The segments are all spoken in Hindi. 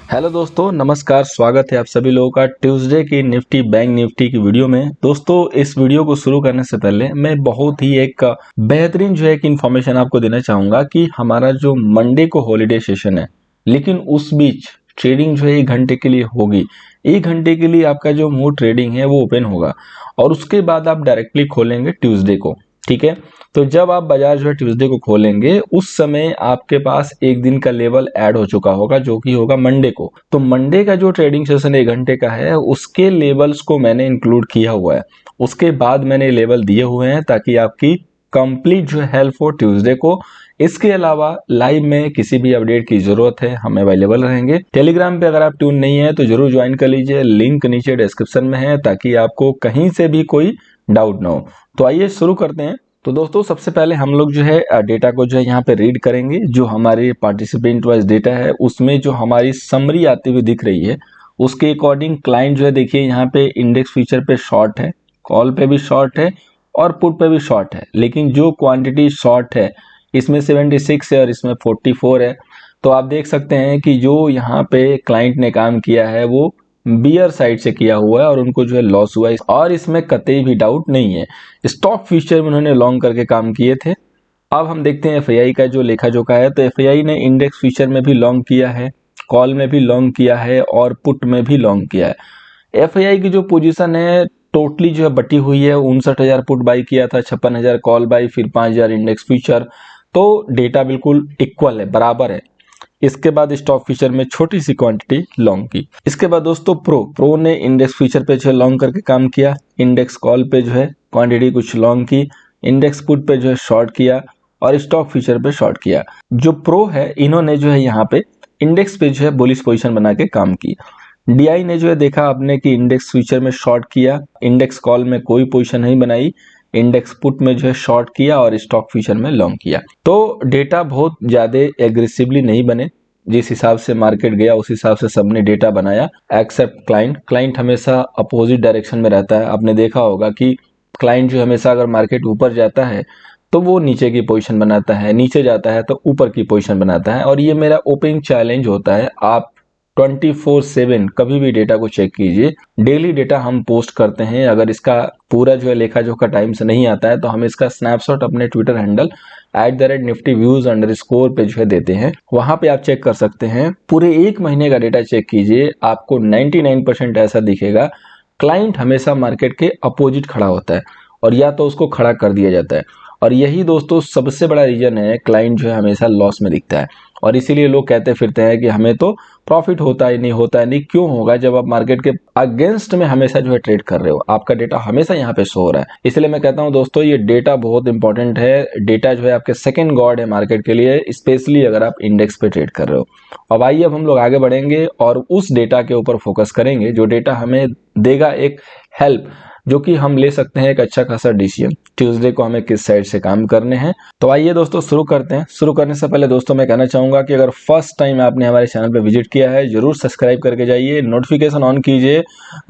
हेलो दोस्तों, नमस्कार। स्वागत है आप सभी लोगों का ट्यूसडे की निफ्टी बैंक निफ्टी की वीडियो में। दोस्तों, इस वीडियो को शुरू करने से पहले मैं बहुत ही एक बेहतरीन एक इन्फॉर्मेशन आपको देना चाहूंगा कि हमारा जो मंडे को हॉलीडे सेशन है, लेकिन उस बीच ट्रेडिंग 1 घंटे के लिए होगी। 1 घंटे के लिए आपका जो मूड ट्रेडिंग है वो ओपन होगा और उसके बाद आप डायरेक्टली खोलेंगे ट्यूसडे को। ठीक है, तो जब आप बाजार ट्यूसडे को खोलेंगे उस समय आपके पास एक दिन का लेवल ऐड हो चुका होगा, जो कि होगा मंडे को। तो मंडे का जो ट्रेडिंग सेशन 1 घंटे का है उसके लेवल्स को मैंने इंक्लूड किया हुआ है। उसके बाद मैंने लेवल दिए हुए हैं ताकि आपकी कंप्लीट हेल्प हो ट्यूसडे को। इसके अलावा लाइव में किसी भी अपडेट की जरूरत है, हम अवेलेबल रहेंगे। टेलीग्राम पे अगर आप ट्यून नहीं है तो जरूर ज्वाइन कर लीजिए, लिंक नीचे डिस्क्रिप्शन में है, ताकि आपको कहीं से भी कोई डाउट ना हो। तो आइए शुरू करते हैं। तो दोस्तों, सबसे पहले हम लोग डेटा को यहाँ पे रीड करेंगे। जो हमारे पार्टिसिपेंट वाइज डेटा है उसमें जो हमारी समरी आती हुई दिख रही है उसके अकॉर्डिंग क्लाइंट देखिए यहाँ पे इंडेक्स फ्यूचर पे शॉर्ट है, कॉल पे भी शॉर्ट है और पुट पे भी शॉर्ट है। लेकिन जो क्वांटिटी शॉर्ट है इसमें 76 है और इसमें 44 है। तो आप देख सकते हैं कि जो यहाँ पे क्लाइंट ने काम किया है वो बियर साइड से किया हुआ है और उनको लॉस हुआ है, और इसमें कतई भी डाउट नहीं है। स्टॉक फ्यूचर में उन्होंने लॉन्ग करके काम किए थे। अब हम देखते हैं एफआईआई का जो लेखा जोखा है। तो एफआईआई ने इंडेक्स फ्यूचर में भी लॉन्ग किया है, कॉल में भी लॉन्ग किया है और पुट में भी लॉन्ग किया है। एफआईआई की जो पोजीशन है टोटली बटी हुई है। 59,000 पुट बाई किया था, 56,000 कॉल बाई, फिर 5,000 इंडेक्स फ्यूचर। तो डेटा बिल्कुल इक्वल है, बराबर है। इसके बाद स्टॉक फ्यूचर में छोटी सी क्वांटिटी लॉन्ग की। इसके बाद दोस्तों प्रो ने इंडेक्स फ्यूचर पे लॉन्ग करके काम किया, इंडेक्स कॉल पे क्वांटिटी कुछ लॉन्ग की, इंडेक्स पुट पे शॉर्ट किया और स्टॉक फ्यूचर पे शॉर्ट किया। जो प्रो है इन्होंने यहाँ पे इंडेक्स पे बुलिश पोजीशन बना के काम की। डीआई ने देखा आपने कि इंडेक्स फ्यूचर में शॉर्ट किया, इंडेक्स कॉल में कोई पोजीशन नहीं बनाई, इंडेक्स पुट में शॉर्ट किया और स्टॉक फ्यूचर में लॉन्ग किया। तो डेटा बहुत ज्यादा एग्रेसिवली नहीं बने, जिस हिसाब से मार्केट गया उस हिसाब से सबने डेटा बनाया एक्सेप्ट क्लाइंट हमेशा अपोजिट डायरेक्शन में रहता है। आपने देखा होगा कि क्लाइंट हमेशा अगर मार्केट ऊपर जाता है तो वो नीचे की पोजीशन बनाता है, नीचे जाता है तो ऊपर की पोजीशन बनाता है। और ये मेरा ओपनिंग चैलेंज होता है, आप 24/7 कभी भी डेटा को चेक कीजिए। डेली डेटा हम पोस्ट करते हैं, अगर इसका पूरा लेखा जोखा टाइम से नहीं आता है तो हम इसका स्नैपशॉट अपने ट्विटर हैंडल @niftyviews_ पे देते हैं। वहां पे आप चेक कर सकते हैं, पूरे 1 महीने का डेटा चेक कीजिए, आपको 99% ऐसा दिखेगा क्लाइंट हमेशा मार्केट के अपोजिट खड़ा होता है और या तो उसको खड़ा कर दिया जाता है। और यही दोस्तों सबसे बड़ा रीजन है क्लाइंट हमेशा लॉस में दिखता है। और इसीलिए लोग कहते फिरते हैं कि हमें तो प्रॉफिट होता ही नहीं, होता है नहीं। क्यों होगा जब आप मार्केट के अगेंस्ट में हमेशा ट्रेड कर रहे हो, आपका डेटा हमेशा यहाँ पे शो हो रहा है। इसलिए मैं कहता हूँ दोस्तों ये डेटा बहुत इंपॉर्टेंट है। डेटा आपके सेकंड गॉड है मार्केट के लिए, स्पेशली अगर आप इंडेक्स पे ट्रेड कर रहे हो। अब आइए अब हम लोग आगे बढ़ेंगे और उस डेटा के ऊपर फोकस करेंगे जो डेटा हमें देगा एक हेल्प, जो कि हम ले सकते हैं एक अच्छा खासा डिसीजन ट्यूसडे को हमें किस साइड से काम करने हैं। तो आइए दोस्तों शुरू करते हैं। शुरू करने से पहले दोस्तों मैं कहना चाहूंगा कि अगर फर्स्ट टाइम आपने हमारे चैनल पे विजिट किया है जरूर सब्सक्राइब करके जाइए, नोटिफिकेशन ऑन कीजिए।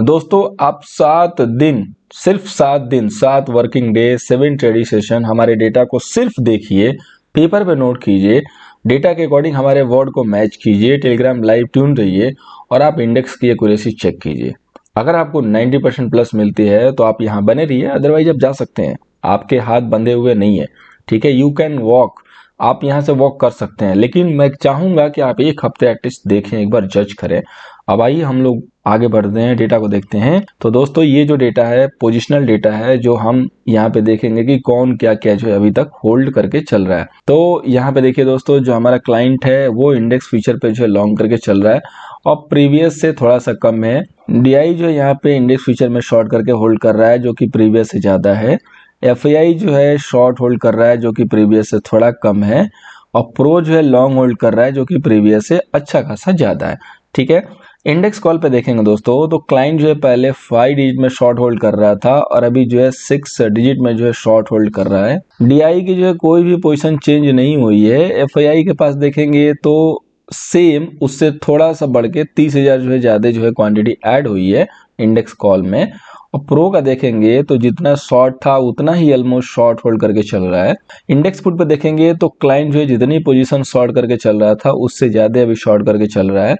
दोस्तों आप 7 दिन, सिर्फ 7 दिन, 7 वर्किंग डे, 7 ट्रेडिंग सेशन हमारे डेटा को सिर्फ देखिए, पेपर पे नोट कीजिए, डेटा के अकॉर्डिंग हमारे वर्ड को मैच कीजिए, टेलीग्राम लाइव ट्यून रहिए और आप इंडेक्स की एक्यूरेसी चेक कीजिए। अगर आपको 90% प्लस मिलती है तो आप यहाँ बने रहिए, अदरवाइज आप जा सकते हैं, आपके हाथ बंधे हुए नहीं है। ठीक है, यू कैन वॉक, आप यहाँ से वॉक कर सकते हैं, लेकिन मैं चाहूंगा कि आप 1 हफ्ते एटलीस्ट देखें, एक बार जज करें। अब आइए हम लोग आगे बढ़ते हैं, डेटा को देखते हैं। तो दोस्तों ये जो डेटा है पोजिशनल डेटा है, जो हम यहाँ पे देखेंगे कि कौन क्या क्या अभी तक होल्ड करके चल रहा है। तो यहाँ पे देखिए दोस्तों, जो हमारा क्लाइंट है वो इंडेक्स फ्यूचर पे लॉन्ग करके चल रहा है और प्रीवियस से थोड़ा सा कम है। डीआई यहाँ पे इंडेक्स फ्यूचर में शॉर्ट करके होल्ड कर रहा है, जो कि प्रीवियस से ज्यादा है। एफआईआई शॉर्ट होल्ड कर रहा है, जो कि प्रीवियस से थोड़ा कम है। और प्रो लॉन्ग होल्ड कर रहा है, जो कि प्रीवियस से अच्छा खासा ज्यादा है। ठीक है, इंडेक्स कॉल पे देखेंगे दोस्तों तो क्लाइंट पहले 5 डिजिट में शॉर्ट होल्ड कर रहा था और अभी 6 डिजिट में शॉर्ट होल्ड कर रहा है। डीआई की कोई भी पोजीशन चेंज नहीं हुई है। एफआईआई के पास देखेंगे तो सेम, उससे थोड़ा सा बढ़ के 30,000 ज्यादा क्वांटिटी ऐड हुई है इंडेक्स कॉल में। और प्रो का देखेंगे तो जितना शॉर्ट था उतना ही ऑलमोस्ट शॉर्ट होल्ड करके चल रहा है। इंडेक्स पुट पे देखेंगे तो क्लाइंट जितनी पोजीशन शॉर्ट करके चल रहा था उससे ज्यादा अभी शॉर्ट करके चल रहा है।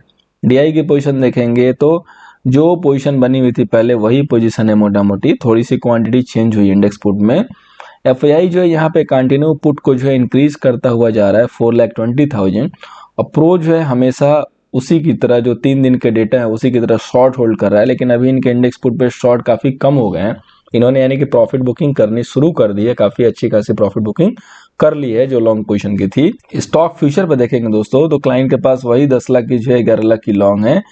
DI की पोजीशन देखेंगे तो जो पोजीशन बनी हुई थी पहले वही पोजीशन है मोटा मोटी, थोड़ी सी क्वांटिटी चेंज हुई इंडेक्स पुट में। FII जो है यहाँ पे कंटिन्यू पुट को जो है इंक्रीज करता हुआ जा रहा है 4,20,000, और प्रो जो है हमेशा उसी की तरह जो 3 दिन के डेटा है उसी की तरह शॉर्ट होल्ड कर रहा है, लेकिन अभी इनके इंडेक्स पुट पे शॉर्ट काफी कम हो गए हैं। इन्होंने यानी कि प्रॉफिट बुकिंग करनी शुरू कर दी है, काफी अच्छी खासी प्रॉफिट बुकिंग कर ली है जो लॉन्ग पोजीशन की थी। स्टॉक फ्यूचर पे देखेंगे दोस्तों तो क्लाइंट के पास वही 10 लाख की जो है 11 लाख की लॉन्ग है।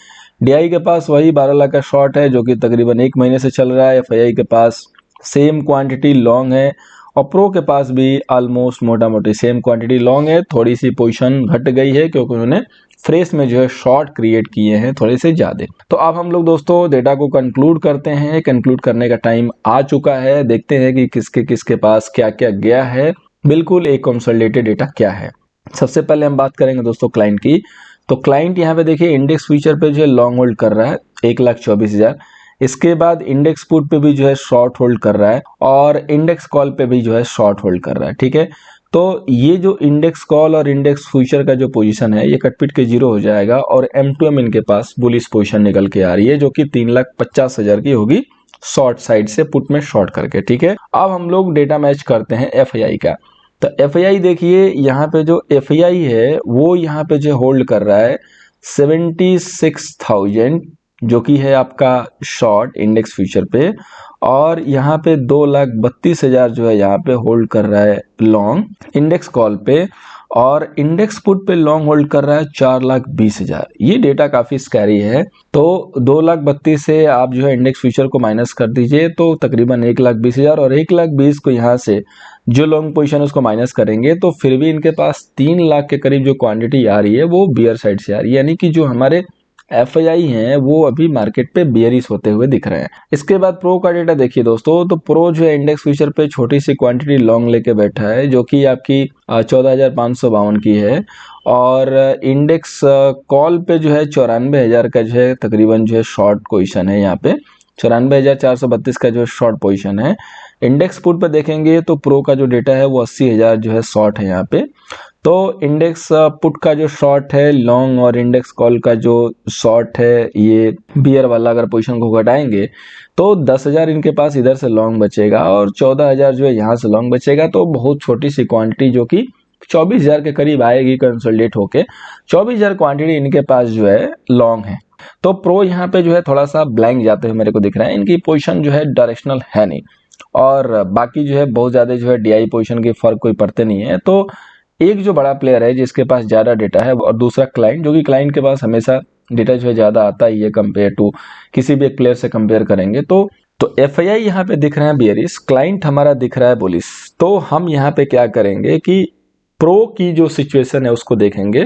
DI के पास वही 12 लाख का शॉर्ट है जो कि तकरीबन 1 महीने से चल रहा है। FII के पास सेम क्वांटिटी लॉन्ग है, और प्रो के पास भी ऑलमोस्ट मोटा मोटी सेम क्वांटिटी लॉन्ग है। थोड़ी सी पोजीशन घट गई है क्योंकि उन्होंने फ्रेश में जो है शॉर्ट क्रिएट किए हैं थोड़े से ज्यादा। तो अब हम लोग दोस्तों डेटा को कंक्लूड करते हैं। कंक्लूड करने का टाइम आ चुका है, देखते हैं कि किसके किसके पास क्या क्या गया है, बिल्कुल एक कंसोलिडेटेड डेटा क्या है। सबसे पहले हम बात करेंगे दोस्तों क्लाइंट की। तो क्लाइंट यहाँ पे देखिए इंडेक्स फ्यूचर पे जो है लॉन्ग होल्ड कर रहा है 1,24,000। इसके बाद इंडेक्स पुट पे भी जो है शॉर्ट होल्ड कर रहा है, और इंडेक्स कॉल पे भी जो है शॉर्ट होल्ड कर रहा है। ठीक है, तो ये जो इंडेक्स कॉल और इंडेक्स फ्यूचर का जो पोजीशन है ये कटपिट के 0 हो जाएगा, और M2M इनके पास बुलिश पोजीशन निकल के आ रही है जो कि 3,50,000 की होगी शॉर्ट साइड से पुट में शॉर्ट करके। ठीक है, अब हम लोग डेटा मैच करते हैं FII का। तो FII देखिए यहाँ पे जो FII है वो यहाँ पे जो होल्ड कर रहा है 76,000 जो कि है आपका शॉर्ट इंडेक्स फ्यूचर पे, और यहाँ पे 2,32,000 जो है यहाँ पे होल्ड कर रहा है लॉन्ग इंडेक्स कॉल पे, और इंडेक्स पुट पे लॉन्ग होल्ड कर रहा है 4,20,000। ये डेटा काफी स्कैरी है। तो 2,32,000 से आप जो है इंडेक्स फ्यूचर को माइनस कर दीजिए तो तकरीबन 1,20,000, और 1,20,000 को यहाँ से जो लॉन्ग पोजीशन उसको माइनस करेंगे तो फिर भी इनके पास 3 लाख के करीब जो क्वांटिटी आ रही है वो बियर साइड से आ रही है, यानी कि जो हमारे FII हैं वो अभी मार्केट पे बियरिश होते हुए दिख रहे हैं। इसके बाद प्रो का डेटा देखिए दोस्तों, तो प्रो जो है इंडेक्स फ्यूचर पे छोटी सी क्वांटिटी लॉन्ग लेके बैठा है जो कि आपकी 14,552 की है, और इंडेक्स कॉल पे जो है 94,000 का जो है तकरीबन जो है शॉर्ट पोजीशन है, यहाँ पे 94,432 का जो शॉर्ट पोजीशन है। इंडेक्स पुट पे देखेंगे तो प्रो का जो डेटा है वो 80,000 जो है शॉर्ट है यहाँ पे। तो इंडेक्स पुट का जो शॉर्ट है लॉन्ग, और इंडेक्स कॉल का जो शॉर्ट है ये बियर वाला, अगर पोजीशन को घटाएंगे तो 10,000 इनके पास इधर से लॉन्ग बचेगा, और 14,000 जो है यहाँ से लॉन्ग बचेगा। तो बहुत छोटी सी क्वांटिटी जो कि 24,000 के करीब आएगी कंसोलिडेट होके, 24,000 क्वांटिटी इनके पास जो है लॉन्ग है। तो प्रो यहाँ पे जो है थोड़ा सा ब्लैंक जाते हुए मेरे को दिख रहा है, इनकी पोजीशन जो है डायरेक्शनल है नहीं, और बाकी जो है बहुत ज्यादा जो है DI पोजीशन के फर्क कोई पड़ते नहीं है। तो एक जो बड़ा प्लेयर है जिसके पास ज्यादा डेटा है, और दूसरा क्लाइंट, जो कि क्लाइंट के पास हमेशा डेटा जो है ज्यादा आता ही है कंपेयर टू किसी भी एक प्लेयर से कंपेयर करेंगे। तो FII यहाँ पे दिख रहे हैं बियरिश, क्लाइंट हमारा दिख रहा है बुलिश। तो हम यहाँ पे क्या करेंगे कि प्रो की जो सिचुएशन है उसको देखेंगे।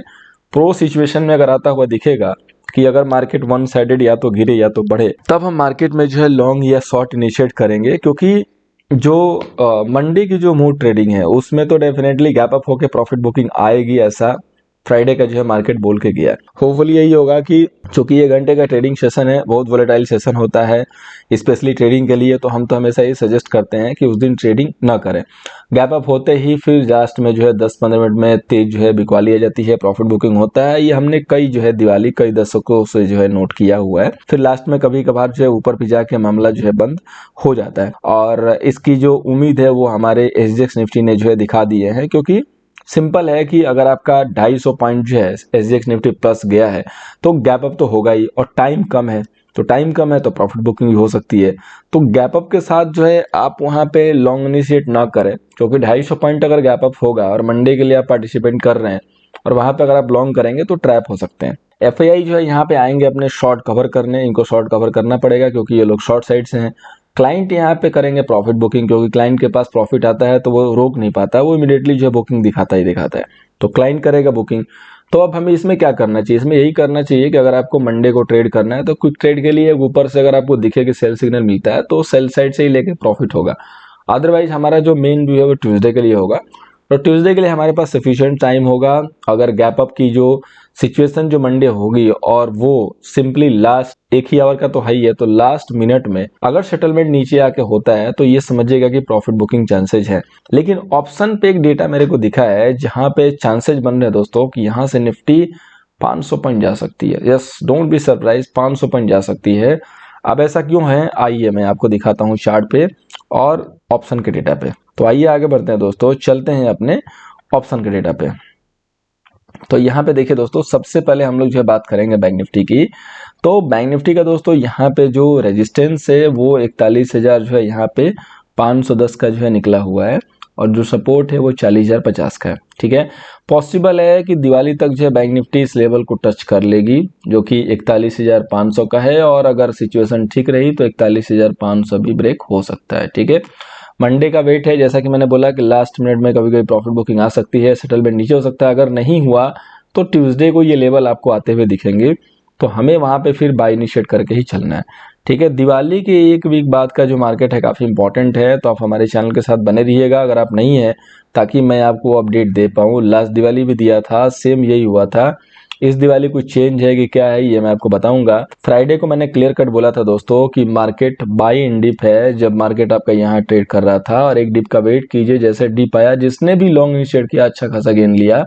प्रो सिचुएशन में अगर आता हुआ दिखेगा कि अगर मार्केट वन साइडेड या तो गिरे या तो बढ़े, तब हम मार्केट में जो है लॉन्ग या शॉर्ट इनिशिएट करेंगे, क्योंकि जो मंडे की जो मूड ट्रेडिंग है उसमें तो डेफिनेटली गैप अप होके प्रॉफिट बुकिंग आएगी, ऐसा फ्राइडे का जो है मार्केट बोल के गया है। होपफुली यही होगा कि चूंकि ये घंटे का ट्रेडिंग सेशन है, बहुत वोलेटाइल सेशन होता है स्पेशली ट्रेडिंग के लिए, तो हम तो हमेशा ये सजेस्ट करते हैं कि उस दिन ट्रेडिंग ना करें। गैप अप होते ही फिर लास्ट में जो है 10-15 मिनट में तेज जो है बिकवाली आ जाती है, प्रॉफिट बुकिंग होता है। ये हमने कई जो है दिवाली कई दशकों से जो है नोट किया हुआ है। फिर लास्ट में कभी कभार जो है ऊपर भी जाके मामला जो है बंद हो जाता है, और इसकी जो उम्मीद है वो हमारे SGX निफ्टी ने जो है दिखा दिए हैं। क्योंकि सिंपल है कि अगर आपका 250 पॉइंट जो है SGX निफ्टी प्लस गया है तो गैप अप तो होगा ही, और टाइम कम है, तो टाइम कम है तो प्रॉफिट बुकिंग भी हो सकती है। तो गैप अप के साथ जो है आप वहां पे लॉन्ग इनिशिएट ना करें, क्योंकि 250 पॉइंट अगर गैप अप होगा और मंडे के लिए आप पार्टिसिपेट कर रहे हैं और वहां पे अगर आप लॉन्ग करेंगे तो ट्रैप हो सकते हैं। FII जो है यहाँ पे आएंगे अपने शॉर्ट कवर करने, इनको शॉर्ट कवर करना पड़ेगा क्योंकि ये लोग शॉर्ट साइड से हैं। क्लाइंट यहाँ पे करेंगे प्रॉफिट बुकिंग, क्योंकि क्लाइंट के पास प्रॉफिट आता है तो वो रोक नहीं पाता, वो इमीडिएटली जो है बुकिंग दिखाता ही दिखाता है। तो क्लाइंट करेगा बुकिंग। तो अब हमें इसमें क्या करना चाहिए, इसमें यही करना चाहिए कि अगर आपको मंडे को ट्रेड करना है तो क्विक ट्रेड के लिए ऊपर से अगर आपको दिखे कि सेल सिग्नल मिलता है तो सेल साइड से ही लेके प्रॉफिट होगा। अदरवाइज हमारा जो मेन व्यू है वो ट्यूसडे के लिए होगा, तो ट्यूसडे के लिए हमारे पास सफिशिएंट टाइम होगा। अगर गैप अप की जो सिचुएशन जो मंडे होगी और वो सिंपली लास्ट एक ही आवर का तो है, तो लास्ट मिनट में अगर सेटलमेंट नीचे आके होता है तो ये समझिएगा कि प्रॉफिट बुकिंग चांसेज है। लेकिन ऑप्शन पे एक डेटा मेरे को दिखा है जहां पे चांसेज बन रहे हैं दोस्तों कि यहां से निफ्टी 500 पॉइंट जा सकती है। Yes, don't be surprise, 500 point जा सकती है। अब ऐसा क्यों है, आइए मैं आपको दिखाता हूँ चार्ट पे और ऑप्शन के डेटा पे। तो आइए आगे बढ़ते हैं दोस्तों, चलते हैं अपने ऑप्शन के डेटा पे। तो यहाँ पे देखिए दोस्तों, सबसे पहले हम लोग जो है बात करेंगे बैंक निफ्टी की। तो बैंक निफ्टी का दोस्तों यहाँ पे जो रेजिस्टेंस है वो 41,000 जो है यहाँ पे 510 का जो है निकला हुआ है, और जो सपोर्ट है वो 40,050 का है। ठीक है, पॉसिबल है कि दिवाली तक जो है बैंक निफ्टी इस लेवल को टच कर लेगी, जो कि 41,500 का है, और अगर सिचुएशन ठीक रही तो 41,500 भी ब्रेक हो सकता है। ठीक है, मंडे का वेट है, जैसा कि मैंने बोला कि लास्ट मिनट में कभी कभी प्रॉफिट बुकिंग आ सकती है, सेटलमेंट नीचे हो सकता है। अगर नहीं हुआ तो ट्यूसडे को ये लेवल आपको आते हुए दिखेंगे, तो हमें वहां पे फिर बाय इनिशिएट करके ही चलना है। ठीक है, दिवाली के एक वीक बाद का जो मार्केट है काफी इंपॉर्टेंट है, तो आप हमारे चैनल के साथ बने रहिएगा अगर आप नहीं है, ताकि मैं आपको अपडेट दे पाऊँ। लास्ट दिवाली भी दिया था, सेम यही हुआ था। इस दिवाली कुछ चेंज है कि क्या है ये मैं आपको बताऊंगा। फ्राइडे को मैंने क्लियर कट बोला था दोस्तों कि मार्केट बाय इन डिप है, जब मार्केट आपका यहाँ ट्रेड कर रहा था, और एक डिप का वेट कीजिए। जैसे डिप आया, जिसने भी लॉन्ग इनिशिएट किया अच्छा खासा गेन लिया,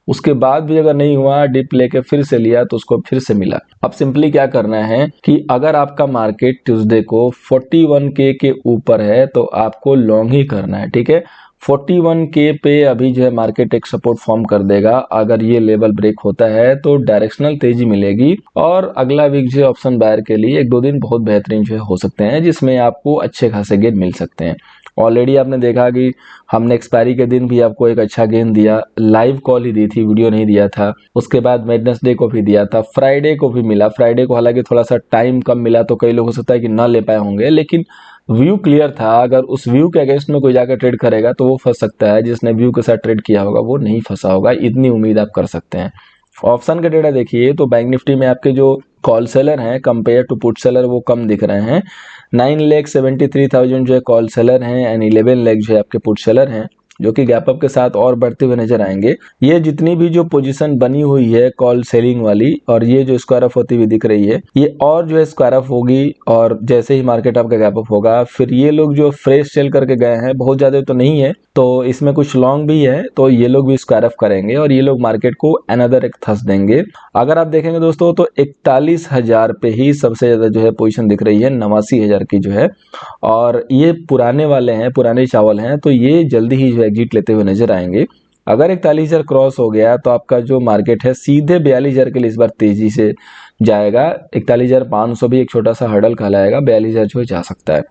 उसके बाद भी अगर नहीं हुआ, डिप लेके फिर से लिया तो उसको फिर से मिला। अब सिंपली क्या करना है कि अगर आपका मार्केट ट्यूसडे को 41K के ऊपर है तो आपको लॉन्ग ही करना है। ठीक है, 41K पे अभी जो है मार्केट एक सपोर्ट फॉर्म कर देगा। अगर ये लेवल ब्रेक होता है तो डायरेक्शनल तेजी मिलेगी, और अगला वीक जो ऑप्शन बायर के लिए 1-2 दिन बहुत बेहतरीन जो है हो सकते हैं, जिसमें आपको अच्छे खासे गेन मिल सकते हैं। ऑलरेडी आपने देखा कि हमने एक्सपायरी के दिन भी आपको एक अच्छा गेन दिया, लाइव कॉल ही दी थी, वीडियो नहीं दिया था। उसके बाद वेडनेसडे को भी दिया था, फ्राइडे को भी मिला। फ्राइडे को हालांकि थोड़ा सा टाइम कम मिला, तो कई लोग हो सकता है कि ना ले पाए होंगे, लेकिन व्यू क्लियर था। अगर उस व्यू के अगेंस्ट में कोई जाकर ट्रेड करेगा तो वो फंस सकता है, जिसने व्यू के साथ ट्रेड किया होगा वो नहीं फंसा होगा, इतनी उम्मीद आप कर सकते हैं। ऑप्शन का डेटा देखिए तो बैंक निफ्टी में आपके जो कॉल सेलर हैं कंपेयर टू पुट सेलर वो कम दिख रहे हैं। 9,73,000 जो है कॉल सेलर हैं, एंड 11 लाख जो है आपके पुट सेलर हैं, जो कि गैप अप के साथ और बढ़ते हुए नजर आएंगे। ये जितनी भी जो पोजीशन बनी हुई है कॉल सेलिंग वाली, और ये जो स्क्वायर ऑफ होती हुई दिख रही है, ये और जो है स्क्वायर ऑफ होगी, और जैसे ही मार्केट आपका गैप अप होगा फिर ये लोग जो फ्रेश सेल करके गए हैं, बहुत ज्यादा तो नहीं है, तो इसमें कुछ लॉन्ग भी है, तो ये लोग भी स्क्वायर ऑफ करेंगे और ये लोग मार्केट को अनदर एक थस देंगे। अगर आप देखेंगे दोस्तों तो 41,000 पे ही सबसे ज्यादा जो है पोजीशन दिख रही है, 89,000 की जो है, और ये पुराने वाले हैं, पुराने चावल हैं, तो ये जल्दी ही जो एग्जिट लेते हुए नजर आएंगे। अगर 41,000 क्रॉस हो गया तो आपका जो मार्केट है सीधे 42,000 के लिए इस बार तेजी से जाएगा। 41,500 भी एक छोटा सा हर्डल कहलाएगा, 42,000 जो जा सकता है।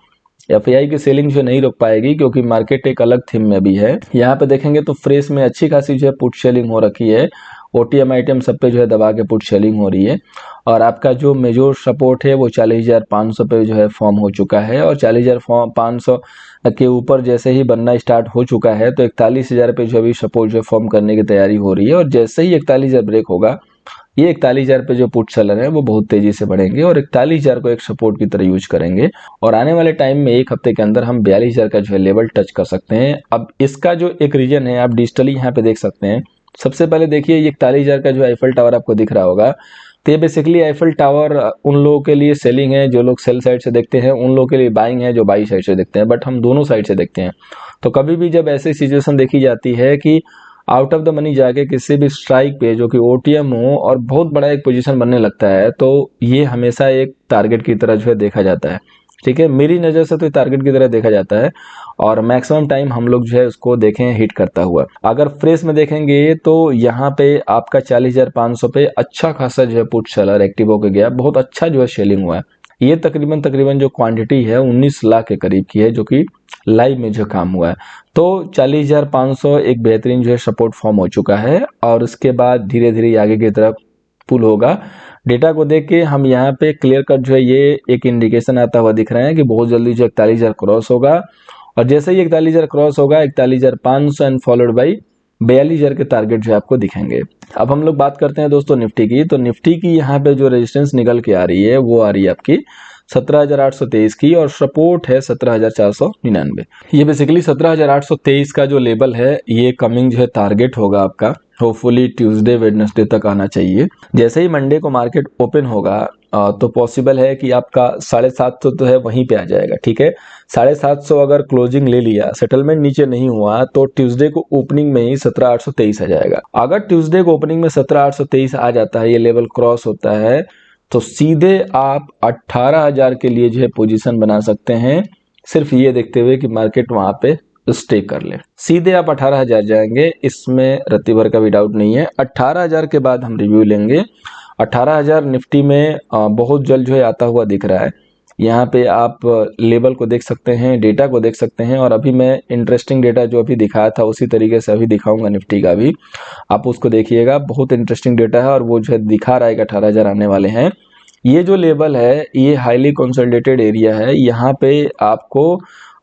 एफआईआई की सेलिंग जो नहीं रोक पाएगी, क्योंकि मार्केट एक अलग थीम में भी है। यहाँ पे देखेंगे तो फ्रेश में अच्छी खासी जो है पुट सेलिंग हो रखी है, ओटीएम आइटम सब पे जो है दबा के पुट सेलिंग हो रही है, और आपका जो मेजर सपोर्ट है वो 40,500 पे जो है फॉर्म हो चुका है, और 40,500 के ऊपर जैसे ही बनना स्टार्ट हो चुका है तो 41,000 पे जो अभी सपोर्ट जो फॉर्म करने की तैयारी हो रही है, और जैसे ही 41,000 ब्रेक होगा, ये 41,000 पे जो पुट सेलर है वो बहुत तेजी से बढ़ेंगे और 41,000 को एक सपोर्ट की तरह यूज करेंगे, और आने वाले टाइम में एक हफ्ते के अंदर हम 42,000 का जो है लेवल टच कर सकते हैं। अब इसका जो एक रीजन है आप डिजिटली यहाँ पे देख सकते हैं। सबसे पहले देखिए ये 41,000 का जो आईफल टावर आपको दिख रहा होगा, तो ये बेसिकली आईफल टावर उन लोगों के लिए सेलिंग है जो लोग सेल साइड से देखते हैं, उन लोगों के लिए बाइंग है जो बाई साइड से देखते हैं, बट हम दोनों साइड से देखते हैं। तो कभी भी जब ऐसी सिचुएशन देखी जाती है कि आउट ऑफ द मनी जाके किसी भी स्ट्राइक पे जो कि ओटीएम हो और बहुत बड़ा एक पोजीशन बनने लगता है, तो ये हमेशा एक टारगेट की तरह जो है देखा जाता है। ठीक है, मेरी नज़र से तो टारगेट की तरह देखा जाता है, और मैक्सिमम टाइम हम लोग जो है उसको देखें हिट करता हुआ। अगर फ्रेश में देखेंगे तो यहाँ पे आपका 40,500 पे अच्छा खासा जो है पुट सेलर एक्टिव होकर गया, बहुत अच्छा जो है सेलिंग हुआ है। ये तकरीबन जो क्वांटिटी है 19 लाख के करीब की है, जो कि लाइव में जो काम हुआ है। तो 40,500 एक बेहतरीन जो है सपोर्ट फॉर्म हो चुका है, और उसके बाद धीरे धीरे आगे की तरफ पुल होगा। डेटा को देख के हम यहाँ पे क्लियर कट जो है ये एक इंडिकेशन आता हुआ दिख रहा है कि बहुत जल्दी जो 41,000 क्रॉस होगा, और जैसे ही 41,000 क्रॉस होगा 41,500 एंड फॉलोड बाई 42,000 के टारगेट जो है आपको दिखेंगे। अब हम लोग बात करते हैं दोस्तों निफ्टी की। तो निफ्टी की यहाँ पे जो रेजिस्टेंस निकल के आ रही है वो आ रही है आपकी 17,823 की, और सपोर्ट है 17,499। ये बेसिकली 17,823 का जो लेवल है ये कमिंग जो है टारगेट होगा आपका, होपफुली ट्यूसडे वेडनेसडे तक आना चाहिए। जैसे ही मंडे को मार्केट ओपन होगा तो पॉसिबल है कि आपका 750 तो है वहीं पे आ जाएगा। ठीक है, 750 अगर क्लोजिंग ले लिया, सेटलमेंट नीचे नहीं हुआ, तो ट्यूसडे को ओपनिंग में ही 17,823 आ जाएगा। अगर ट्यूसडे को ओपनिंग में 17,823 आ जाता है, ये लेवल क्रॉस होता है, तो सीधे आप 18,000 के लिए जो है पोजीशन बना सकते हैं, सिर्फ ये देखते हुए कि मार्केट वहां पे स्टे कर ले। सीधे आप 18,000 जाएंगे, इसमें रत्ती भर का भी डाउट नहीं है। 18,000 के बाद हम रिव्यू लेंगे। 18,000 निफ्टी में बहुत जल्द जो है आता हुआ दिख रहा है। यहाँ पे आप लेवल को देख सकते हैं, डेटा को देख सकते हैं, और अभी मैं इंटरेस्टिंग डेटा जो अभी दिखाया था उसी तरीके से अभी दिखाऊंगा निफ्टी का भी, आप उसको देखिएगा। बहुत इंटरेस्टिंग डेटा है और वो जो है दिखा रहा है कि 18,000 आने वाले हैं। ये जो लेवल है ये हाईली कंसोलिडेटेड एरिया है, यहाँ पे आपको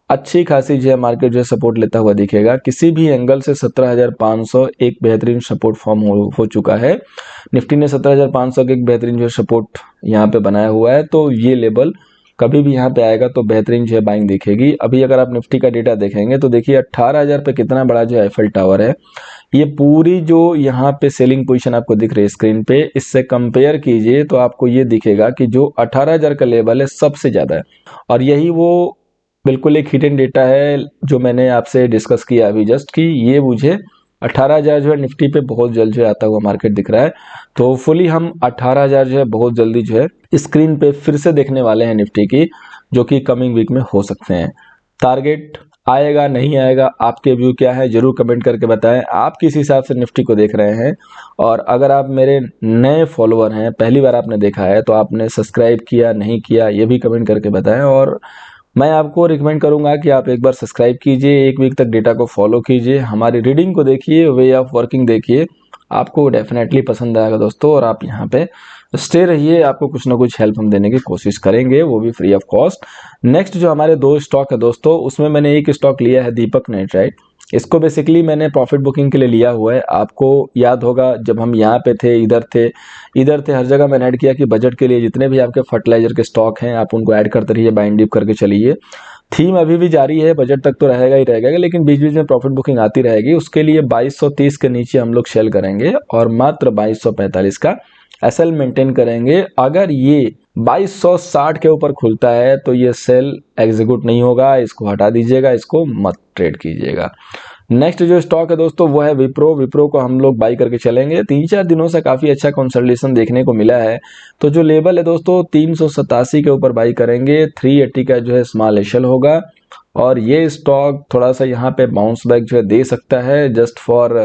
अच्छी खासी जो है मार्केट जो है सपोर्ट लेता हुआ दिखेगा। किसी भी एंगल से 17,500 एक बेहतरीन सपोर्ट फॉर्म हो चुका है। निफ्टी ने 17,500 के एक बेहतरीन जो है सपोर्ट यहाँ पे बनाया हुआ है, तो ये लेवल कभी भी यहाँ पे आएगा तो बेहतरीन जो है बाइंग दिखेगी। अभी अगर आप निफ्टी का डेटा देखेंगे तो देखिए 18,000 पे कितना बड़ा जो एफएल टावर है। ये पूरी जो यहाँ पे सेलिंग पोजीशन आपको दिख रही है स्क्रीन पे, इससे कंपेयर कीजिए तो आपको ये दिखेगा कि जो 18,000 का लेवल है सबसे ज्यादा है। और यही वो बिल्कुल एक हिडन डेटा है जो मैंने आपसे डिस्कस किया अभी जस्ट, कि ये मुझे 18,000 जो है निफ्टी पे बहुत जल्द जो है आता हुआ मार्केट दिख रहा है। तो फुली हम 18,000 जो है बहुत जल्दी जो है स्क्रीन पे फिर से देखने वाले हैं निफ्टी की, जो कि कमिंग वीक में हो सकते हैं। टारगेट आएगा नहीं आएगा, आपके व्यू क्या है जरूर कमेंट करके बताएं। आप किस हिसाब से निफ्टी को देख रहे हैं, और अगर आप मेरे नए फॉलोअर हैं, पहली बार आपने देखा है, तो आपने सब्सक्राइब किया नहीं किया ये भी कमेंट करके बताएं। और मैं आपको रिकमेंड करूंगा कि आप एक बार सब्सक्राइब कीजिए, एक वीक तक डेटा को फॉलो कीजिए, हमारी रीडिंग को देखिए, वे ऑफ वर्किंग देखिए, आपको डेफिनेटली पसंद आएगा दोस्तों। और आप यहाँ पे स्टे रहिए, आपको कुछ ना कुछ हेल्प हम देने की कोशिश करेंगे, वो भी फ्री ऑफ कॉस्ट। नेक्स्ट जो हमारे 2 स्टॉक है दोस्तों, उसमें मैंने एक स्टॉक लिया है दीपक नाइट्राइट। इसको बेसिकली मैंने प्रॉफिट बुकिंग के लिए लिया हुआ है। आपको याद होगा जब हम यहाँ पे थे, इधर थे, हर जगह मैंने ऐड किया कि बजट के लिए जितने भी आपके फर्टिलाइजर के स्टॉक हैं आप उनको ऐड करते रहिए, बाइंड डिप करके चलिए। थीम अभी भी जारी है, बजट तक तो रहेगा ही रहेगा, लेकिन बीच बीच में प्रॉफिट बुकिंग आती रहेगी। उसके लिए 2230 के नीचे हम लोग सेल करेंगे और मात्र 2245 का एसएल मेंटेन करेंगे। अगर ये 2260 के ऊपर खुलता है तो ये सेल एग्जीक्यूट नहीं होगा, इसको हटा दीजिएगा, इसको मत ट्रेड कीजिएगा। नेक्स्ट जो स्टॉक है दोस्तों वो है विप्रो को हम लोग बाई करके चलेंगे। 3-4 दिनों से काफी अच्छा कंसोलिडेशन देखने को मिला है, तो जो लेवल है दोस्तों 387 के ऊपर बाई करेंगे। 380 का जो है स्मॉल एशल होगा, और ये स्टॉक थोड़ा सा यहाँ पे बाउंस बैक जो है दे सकता है, जस्ट फॉर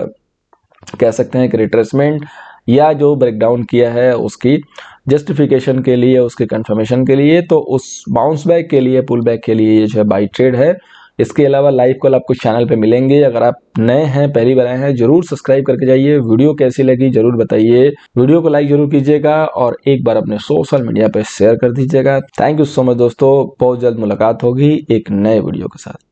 कह सकते हैं कि रिट्रेसमेंट, या जो ब्रेकडाउन किया है उसकी जस्टिफिकेशन के लिए, उसके कंफर्मेशन के लिए। तो उस बाउंस बैक के लिए, पुल बैक के लिए ये जो है बाई ट्रेड है। इसके अलावा लाइव कॉल आपको चैनल पे मिलेंगे। अगर आप नए हैं, पहली बार आए हैं, जरूर सब्सक्राइब करके जाइए। वीडियो कैसी लगी जरूर बताइए, वीडियो को लाइक जरूर कीजिएगा और एक बार अपने सोशल मीडिया पे शेयर कर दीजिएगा। थैंक यू सो मच दोस्तों, बहुत जल्द मुलाकात होगी एक नए वीडियो के साथ।